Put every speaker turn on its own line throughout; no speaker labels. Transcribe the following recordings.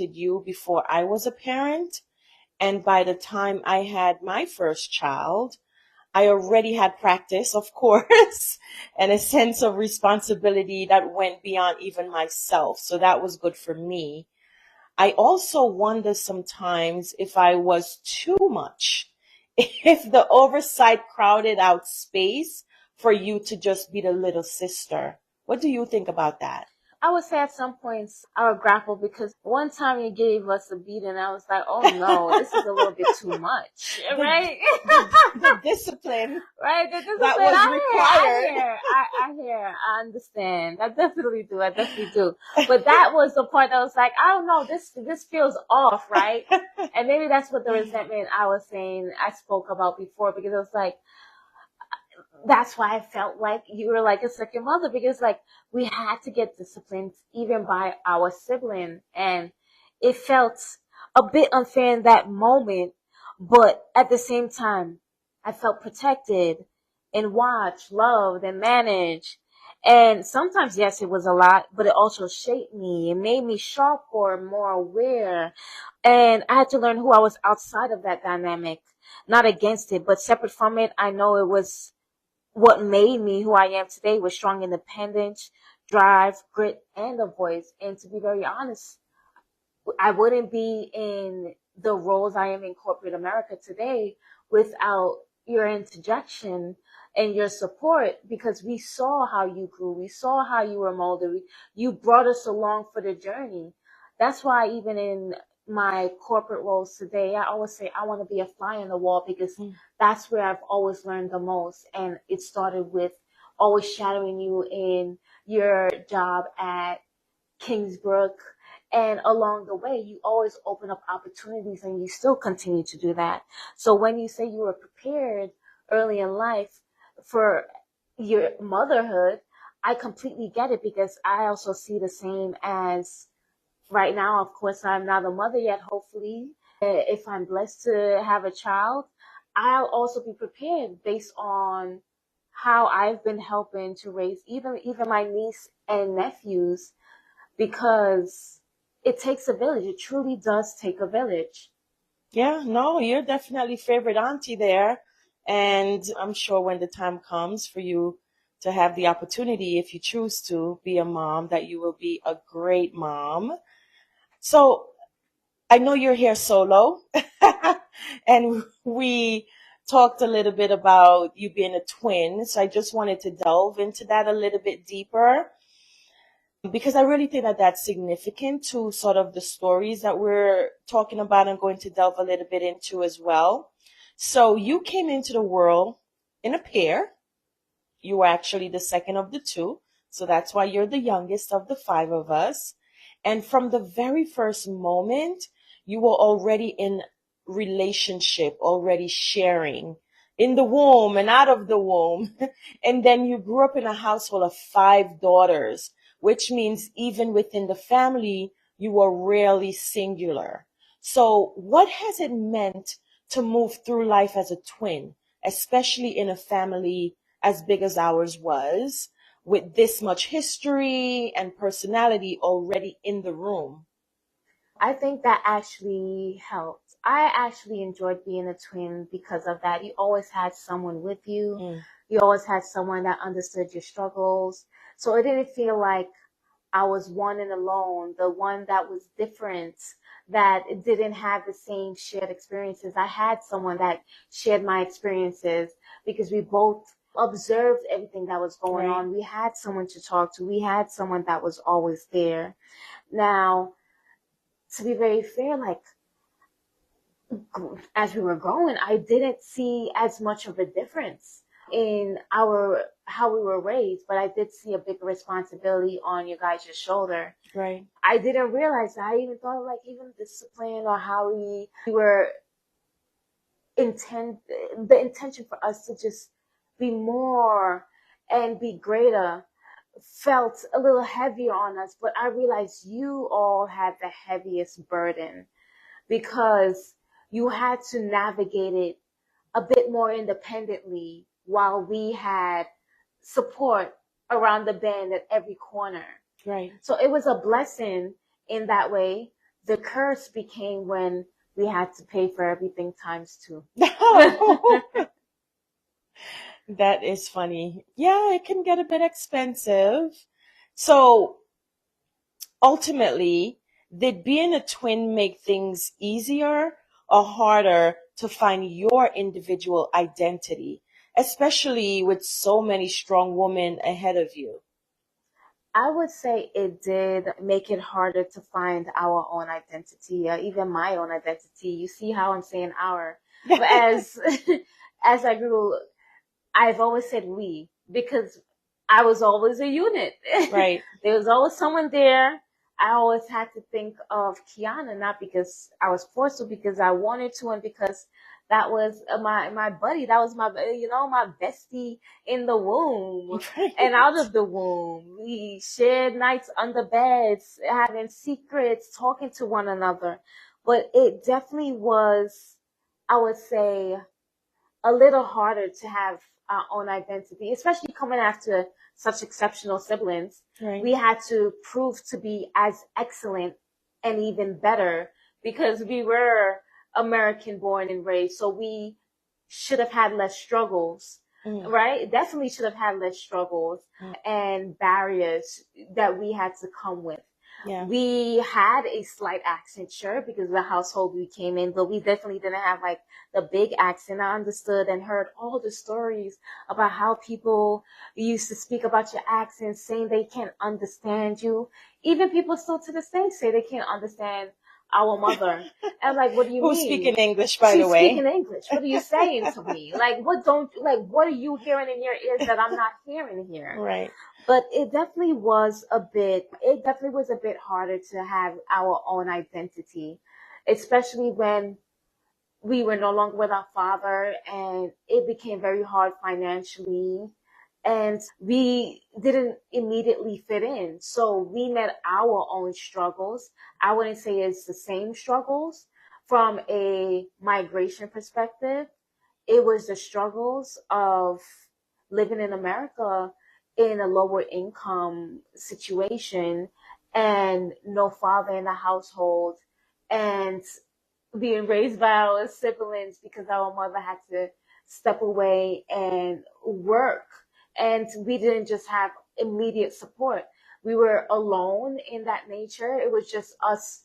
you before I was a parent. And by the time I had my first child, I already had practice, of course, and a sense of responsibility that went beyond even myself. So that was good for me. I also wonder sometimes if I was too much, if the oversight crowded out space for you to just be the little sister. What do you think about that?
I would say at some points I would grapple because one time you gave us a beating, I was like, oh no, this is a little bit too much, right?
The discipline
Right, the discipline.
that was required.
I hear, I understand. I definitely do. But that was the part that was like, I don't know, this feels off, right? And maybe that's what the resentment I was saying, I spoke about before, because it was like, that's why I felt like you were like a second mother, because like we had to get disciplined even by our sibling, and it felt a bit unfair in that moment, but at the same time, I felt protected and watched, loved, and managed. And sometimes, yes, it was a lot, but it also shaped me. It made me sharper, more aware. And I had to learn who I was outside of that dynamic, not against it, but separate from it. I know it was what made me who I am today, was strong independence, drive, grit, and a voice. And to be very honest, I wouldn't be in the roles I am in corporate America today without your interjection and your support, because we saw how you grew. We saw how you were molded. You brought us along for the journey. That's why even in my corporate roles today, I always say I want to be a fly on the wall, because that's where I've always learned the most. And it started with always shadowing you in your job at Kingsbrook. And along the way, you always open up opportunities, and you still continue to do that. So when you say you were prepared early in life for your motherhood, I completely get it, because I also see the same as right now. Of course, I'm not a mother yet, hopefully. If I'm blessed to have a child, I'll also be prepared based on how I've been helping to raise even my niece and nephews, because it takes a village. It truly does take a village.
Yeah, no, you're definitely favorite auntie there. And I'm sure when the time comes for you to have the opportunity, if you choose to be a mom, that you will be a great mom. So I know you're here solo, and we talked a little bit about you being a twin. So I just wanted to delve into that a little bit deeper, because I really think that that's significant to sort of the stories that we're talking about and going to delve a little bit into as well. So you came into the world in a pair. You were actually the second of the two. So that's why you're the youngest of the five of us. And from the very first moment, you were already in relationship, already sharing in the womb and out of the womb. And then you grew up in a household of five daughters, which means even within the family, you were rarely singular. So what has it meant to move through life as a twin, especially in a family as big as ours was, with this much history and personality already in the room?
I think that actually helped. I actually enjoyed being a twin because of that. You always had someone with you. You always had someone that understood your struggles. So it didn't feel like I was one and alone, the one that was different, that didn't have the same shared experiences. I had someone that shared my experiences, because we both observed everything that was going
Right.
on. We had someone to talk to. We had someone that was always there. Now, to be very fair, like as we were growing, I didn't see as much of a difference in our how we were raised, but I did see a bigger responsibility on your guys' shoulder.
Right.
I didn't realize that. I even thought like even discipline or how we were the intention for us to just be more and be greater felt a little heavier on us. But I realized you all had the heaviest burden, because you had to navigate it a bit more independently, while we had support around the bend at every corner.
Right.
So it was a blessing in that way The curse became when we had to pay for everything times two.
That is funny. Yeah, it can get a bit expensive. So ultimately, did being a twin make things easier or harder to find your individual identity, especially with so many strong women ahead of you?
I would say it did make it harder to find our own identity, even my own identity. You see how I'm saying our, but as as I grew, I've always said we because I was always a unit.
Right.
There was always someone there. I always had to think of Kiana, not because I was forced to, because I wanted to, and because that was my buddy. That was my my bestie in the womb and out of the womb. We shared nights under beds, having secrets, talking to one another. But it definitely was, I would say, a little harder to have our own identity, especially coming after such exceptional siblings.
Right.
We had to prove to be as excellent and even better because we were American born and raised. So we should have had less struggles, right? Definitely should have had less struggles and barriers that we had to come with.
Yeah.
We had a slight accent, sure, because of the household we came in, but we definitely didn't have like the big accent. I understood and heard all the stories about how people used to speak about your accent, saying they can't understand you. Even people still to this day say they can't understand our mother. And like, what do you
Who's
mean?
speaking English, by the
She's
way?
speaking English. What are you saying to me? Like, what are you hearing in your ears that I'm not hearing here?
Right.
But it definitely was a bit harder to have our own identity, especially when we were no longer with our father and it became very hard financially and we didn't immediately fit in. So we met our own struggles. I wouldn't say it's the same struggles from a migration perspective. It was the struggles of living in America in a lower income situation and no father in the household and being raised by our siblings because our mother had to step away and work. And we didn't just have immediate support. We were alone in that nature. It was just us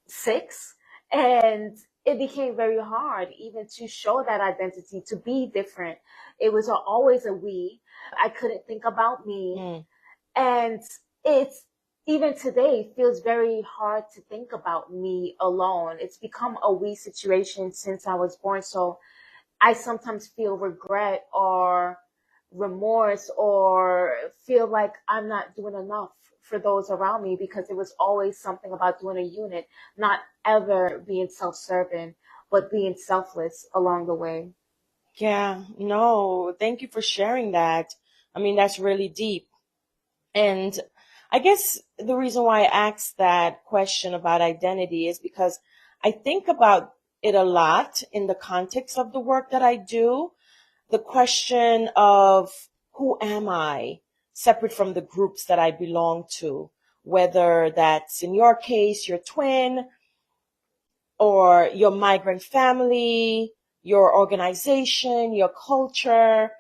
six. And it became very hard even to show that identity, to be different. It was always a we. I couldn't think about me. And it's even today feels very hard to think about me alone. It's become a we situation since I was born. So I sometimes feel regret or remorse or feel like I'm not doing enough for those around me because it was always something about doing a unit, not ever being self-serving, but being selfless along the way.
Yeah. No, thank you for sharing that. I mean, that's really deep. And I guess the reason why I asked that question about identity is because I think about it a lot in the context of the work that I do. The question of who am I separate from the groups that I belong to, whether that's in your case, your twin or your migrant family, your organization, your culture.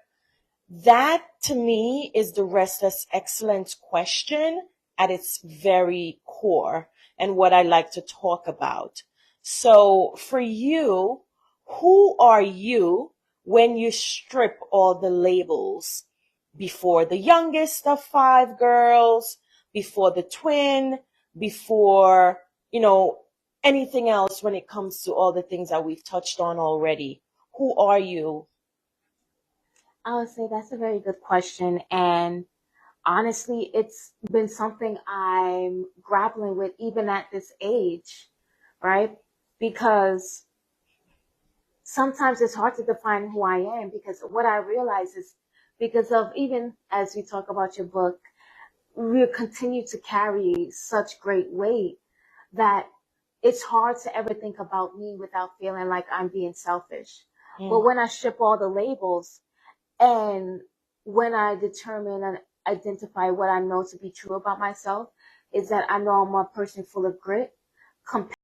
That to me is the restless excellence question at its very core and what I like to talk about. So for you, who are you when you strip all the labels before the youngest of five girls, before the twin, before, anything else when it comes to all the things that we've touched on already? Who are you?
I would say that's a very good question. And honestly, it's been something I'm grappling with even at this age, right? Because sometimes it's hard to define who I am because what I realize is because of even as we talk about your book, we continue to carry such great weight that it's hard to ever think about me without feeling like I'm being selfish. But when I strip all the labels and when I determine and identify what I know to be true about myself, is that I know I'm a person full of grit, compassion